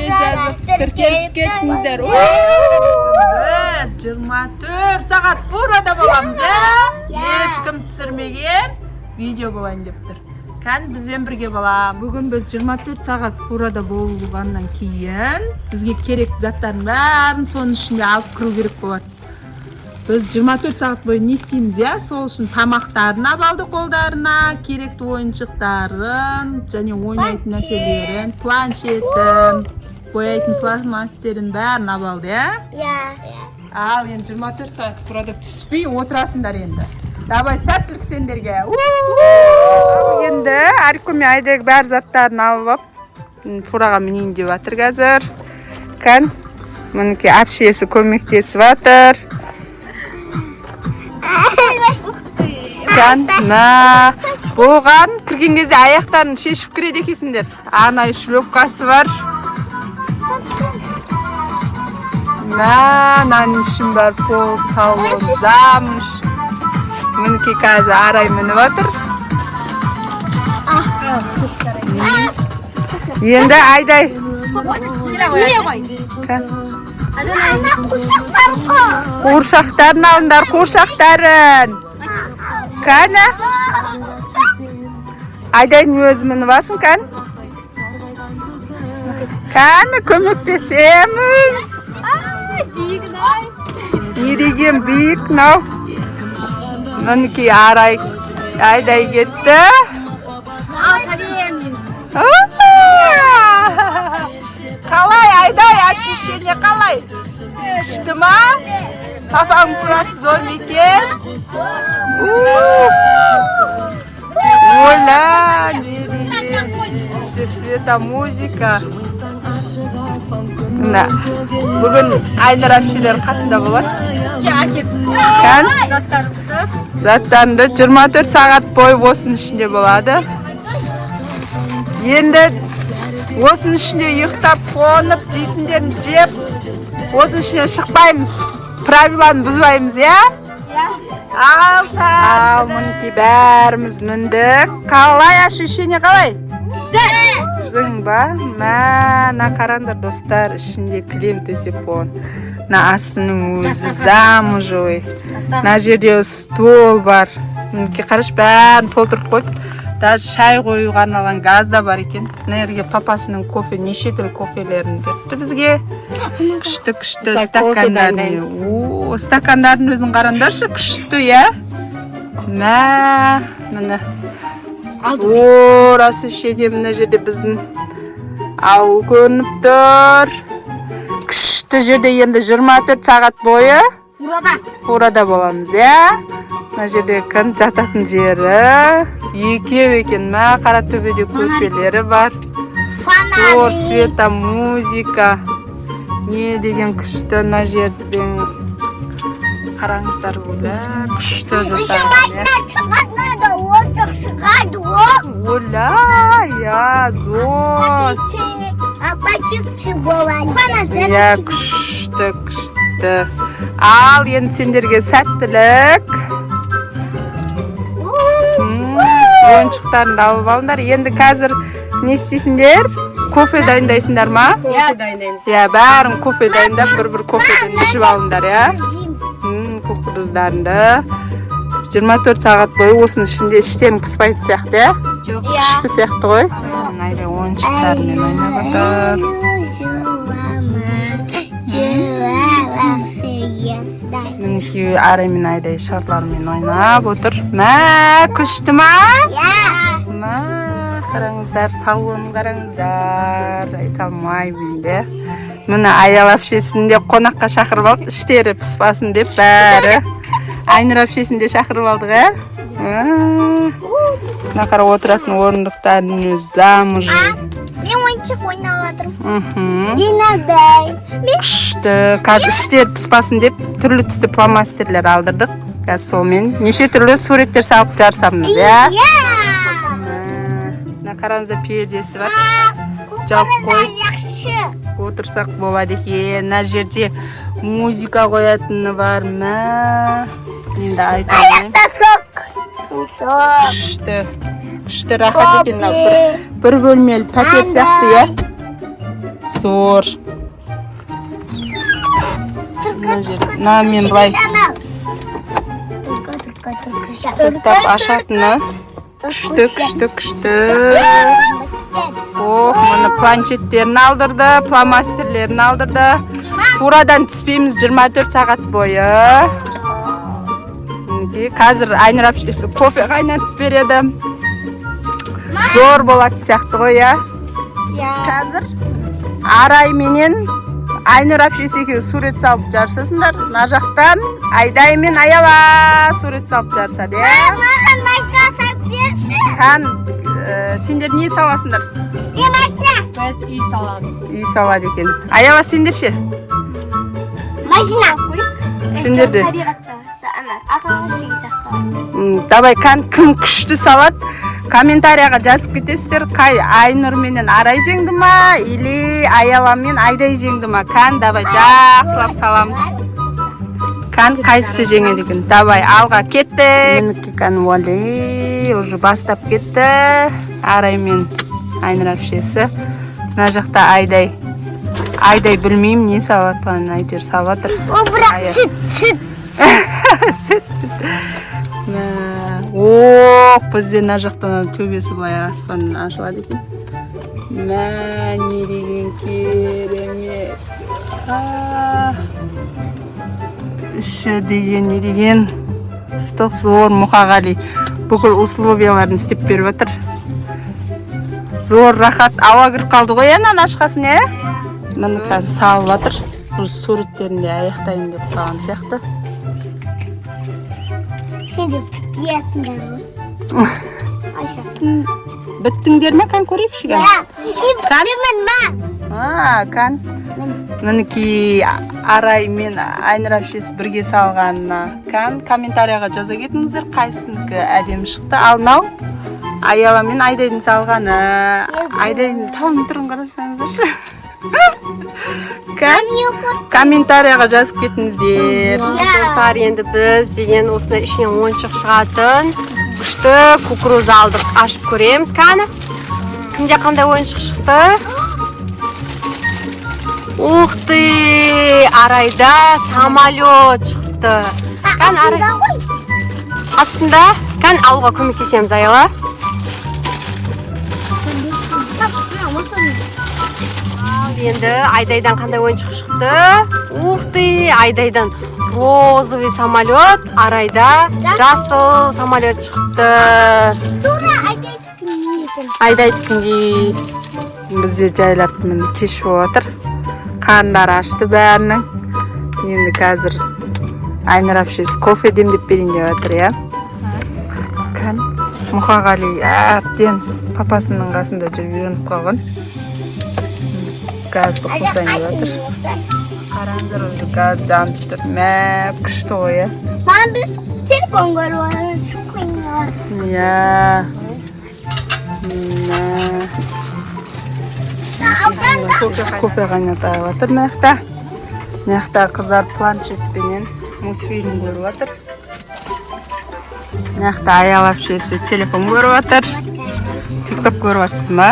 жазыптыр, келіп кетіңдер. Біз 24 сағат фурада боламыз, ешкім түсірмеген видео болайын деп тұр. Кән бізбен бірге боламыз. Бүгін біз 24 сағат фурада болғаннан кейін бізге керек заттардың бәрін соның ішінде алып кіру керек болады. Біз 24 сағат бойы не істейміз, сол үшін тамақтарын алды қолдарына, керекті ойыншықтарын, және ойнайтын нәрселерін, планшетін, бояйтын фломастерін бәрін алды, Ал енді 24 сағат фурада түспей отырасыңдар енді. Давай, сәттілік сендерге. Енді Арико мен Айдек бәр заттарын алып, фураға мінейін деп жатыр қазір. Кән, мінеке әпшесі көмектесіп жатыр. Кән, болған кірген кезде аяқтарын шешіп кіреді екесіңдер. Арнайы шлепкасы бар. Мынаның ішін бар, пол салон замыш. Мінеке қазір Арай мініп жатыр. Енді Айдай. Қуыршақтарын алыңдар, қуыршақтарын. Кәні? Айдайдың өзі мініп басын, кән? Кәні, көмектесеміз. Ереген бейік, нау. Мінеке Арай Айдай кетті. Қалай Айдай, ощущение қалай? Күшті ма? Папаң құрасы зор мекен? Оля, мереген. Света музыка. Бүгін Айнұр әпшелер қасында болады. Кән? Заттарымды 24 сағат бойы осының ішінде болады. Енді осының ішінде ұйықтап, қонып, жейтіндерін жеп, осының ішіне шықпаймыз. Правиланы бұзбаймыз, Ал мінеке бәріміз міндік. Қалай ощущение қалай? Жүзің ба? Мәна қараңдар достар, ішінде кілем төсеп болған. Астының өзі замыжой. Жерде стол бар. Мінеке қараш бәрін толтырып қойып. Даже шай қоюға арналған газ да бар екен. Нәрге папасының кофе, неше түрлі кофелерін берді бізге. Күшті стакандарын. Стакандардың өзін қарандаршы, күшті, Міне. Зор освещение мына жерде біздің ауыл көрініп тұр. Күшті жерде енді 24 сағат бойы фурада боламыз, Мына жерде кім жататын жері. Екеу екен, қара төбеде көшелері бар. Зор света музыка. Не деген күшті мына жерден. Қараңыздар болды. Күшті жасаған. Оля, зор. Күшті. Ал енді сендерге сәттілік. Ойыншықтарын алып алыңдар. Енді қазір не істейсіңдер? Кофе дайындайсыңдар ма? Дайындаймыз. Бәрін кофе дайындап, бір кофеден ішіп алыңдар, Құдыздарында 24 сағат бойы осының ішінде іштен пыспайды сияқты, Жоқ. Күшті сияқты ғой. Айдай ойыншықтармен ойнап отыр. Мінеке Арай мен Айдай шарлармен ойнап отыр. Күшті ма? Қараңыздар, салон қараңыздар. Айта алмаймын де. Мына Аял әпшесінде қонаққа шақырып алды, іштері пыспасын деп бәрі. Айнұр әпшесінде шақырып алдық, Мына қара отыратын орындықтардың өз замыжы. Мен ойыншық ойнап жатырмын. Күшті. Қазір іштері пыспасын деп түрлі түсті фломастерлер алдырдық. Қазір солмен неше түрлі суреттер салып жарысамыз, Мына қараңызда пердесі бар. Жауып қойып отырсақ болады екен. Мына жерде музыка қоятыны бар. Енді айтайын. Күшті рахат екен. Бір бөлмелі пәтер сияқты, зор. Мына жер. Мына мен былай топтап ашатыны. Күшті. Ох, мына планшеттерін алдырды, фломастерлерін алдырды. Фурадан түспейміз 24 сағат бойы. Қазір Айнұр әпшесі кофе қайнатып береді. Зор болады сияқты ғой, я? Қазір Арай менен Айнұр әпшесі екеуі сурет салып жарысасыңдар. Мына жақтан Айдай мен Аяла сурет салып жарысады, я? Маған машина салып берші. Хан, сендер не саласыңдар? Мен машина. Біз үй саламыз. Үй салады екен. Аяла сендер ше? Машина. Сендер де? Табиғат салады. Ана, ағаш деген сияқты. Давай, кім күшті салады? Комментарияға жазып кетесіздер. Қай Айнұр менен Арай жеңді ма? Или Аяла мен Айдай жеңді ма? Давай, жақсылап саламыз. Қайсысы жеңеді екен? Давай, алға кеттік. Мінекі Уали уже бастап кетті. Арай мен Айнұр әпшесі. Мына жақта Айдай. Айдай білмеймін не салатқанын, әйтеуір салатыр. О, бірақ сүт. Сүт. Ох, бізде мына жақтан төбесі былай аспан ашылады екен. Мә, не деген керемет. Іші деген, не деген. Ыстық зор Мұқағали. Бүкіл условияларын істеп беріп отыр. Зор рахат. Ауа кіріп қалды ғой, әнан ашқасын, ә? Мұны қазір салып отыр. Суреттерінде аяқтайын деп қалған сияқты. Сен де бітпейтіндер ғой. Айша. Біттіңдер ме? Көрейік шыған? Мен ма? Кан. Мінеки Арай мен Айнұр әпшесі бірге салғанына комментарияға жаза кетіңіздер, қайсыныкі әдемі шықты. Ал мынау Аяла мен Айдайдың салғаны. Айдайдың талын тұрын қарасаңыздаршы. Комментарияға жазып кетіңіздер. Достар, енді біз деген осындай ішінен ойыншық шығатын күшті кукуруз алдық, ашып көреміз. Кімде қандай ойыншық шықты? Ух ты! Арайда самолет шықты. Арай астында. Алуға көмектесеміз, Аяла. Енді Айдайдан қандай ойыншық шықты? Ух ты! Айдайдан розовый самолет, Арайда жасыл самолет шықты. Айдайдікіндей. Бізде жайлап кеш болып отыр. Қарындары ашты бәрінің. Енді қазір Айнұр әпшесі кофе демдеп берейін деп отыр, я? Мұқағали әбден папасының қасында жүріп үйреніп қалған. Газды қосайын деп отыр. Қараңдар, уже газ жанып тұр. Мәп, күшті ғой, я? Маған біз телефон көріп отыр. Я. Кофе қайната отыр маяқта. Маяқта қыздар планшетпенен мультфильм көріп отыр. Маяқта Аяла әпшесі телефон көріп отыр. Тикток көріп отсың ба?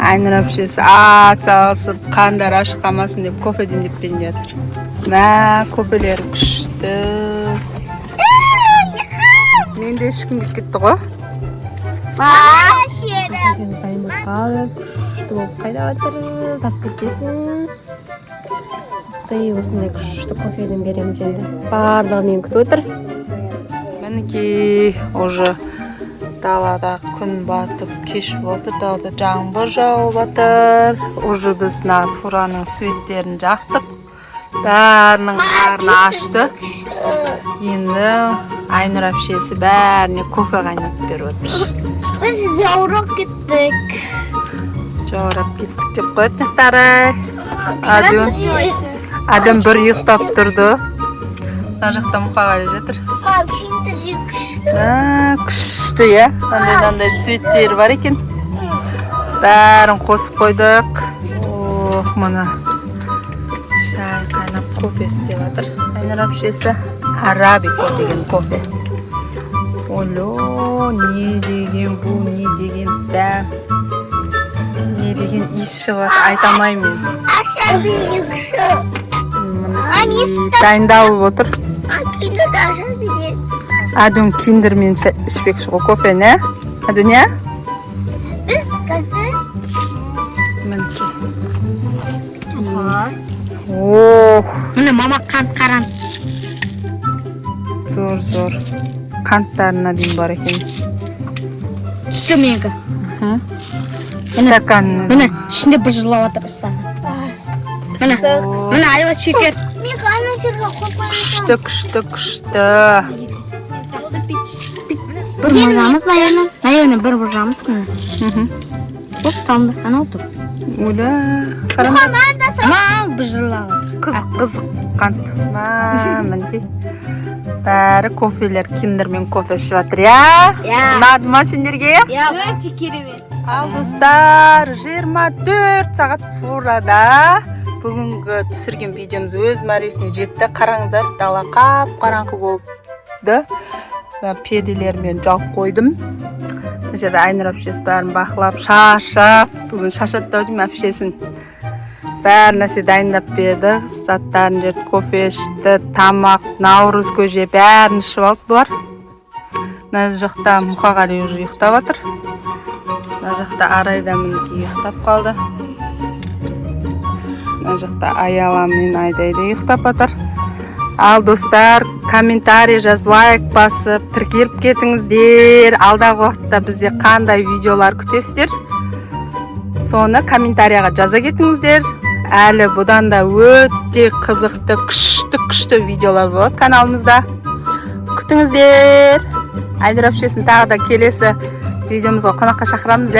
Айнұр әпшесі салысып, қандар ашық қалмасын деп кофе демдеп берейін деп отыр. Мә, кофелері күшті. Менде ешкім кеп кетті ғой. Кофеміз дайын болып қалып, күшті болып қайда отыр, тасып кетпесін. Осындай күшті кофеден береміз енді. Барлығы мен күтіп отыр. Мінеки уже далада күн батып, кеш отыр, далада жаңбыр жауып отыр. Уже біз фураның светтерін жақтық. Бәрінің қарны ашты. Енді Айнұр әпшесі бәріне кофе қайнатып беріп отыр. Біз жаурап кеттік. Жаурап кеттік деп қойды нақтары. Адам бір ұйықтап тұрды. Мына жақта Мұқағали жатыр. Күшті, я? Андай светтері бар екен. Бәрін қосып қойдық. Ох, мұны шай қайнап кофе істеп жатыр. Айнұр әпшесі арабика деген кофе. Оло, не деген бұл, не деген дәм. не деген иіс шығып жатыр, айта алмаймын мен. Aşağıda yüksek. Мінекей, дайындалып отыр. Kilo da aşağıda. Адун киндермен ішпекші ғой кофені. Адуня? Biz kızı. Мінекей. Ох, Міне мама қант қараңыз. зор. Қанттарына дейін бар екен. Түсті менікі. Стакан. Міне ішінде бір жылап отыр стакан. Міне айва шекер. Bir kanı şurada koparacağım. Күшті. Бір мұржамыз, наверное, бір мұржамыз. Бұл стамды, анау тұр. Оля, қараңыз. Ben de sana. Мал бір жылап отыр. Қызық қант. Мінекей. Бәрі кофелер, киндермен кофе ішіп жатыр, я? Ұнады ма сендерге? Öte keremет. Ал достар, 24 сағат фурада бүгінгі түсірген видеомыз өз мәресіне жетті. Қараңыздар, дала қап-қараңғы болды. Перделермен жауып қойдым. Бұл жерде Айнұр әпшесі бәрін бақылап, шашып, бүгін шашаттау деймін әпшесін. Бәр нәрсе дайындап берді. Заттарын жерді, кофе ішті, тамақ, наурыз көже бәрін ішіп алды бұлар. Мына жақта Мұқағали уже ұйықтап жатыр. Мына жақта Арайда мінекей ұйықтап қалды. Мына жақта Аяла мен Айдайда ұйықтап жатыр. Ал достар, комментарий жазып, лайк басып, тіркеліп кетіңіздер. Алдағы уақытта бізде қандай видеолар күтесіздер? Соны комментарияға жаза кетіңіздер. Әлі бұдан да өте қызықты, күшті видеолар болады каналымызда. Күтіңіздер. Айнұр әпшесін тағы да келесі видеомызға қонаққа шақырамыз,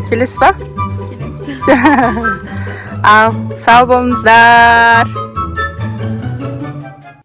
келесіз ба? Келеміз. Ал, сау болыңыздар.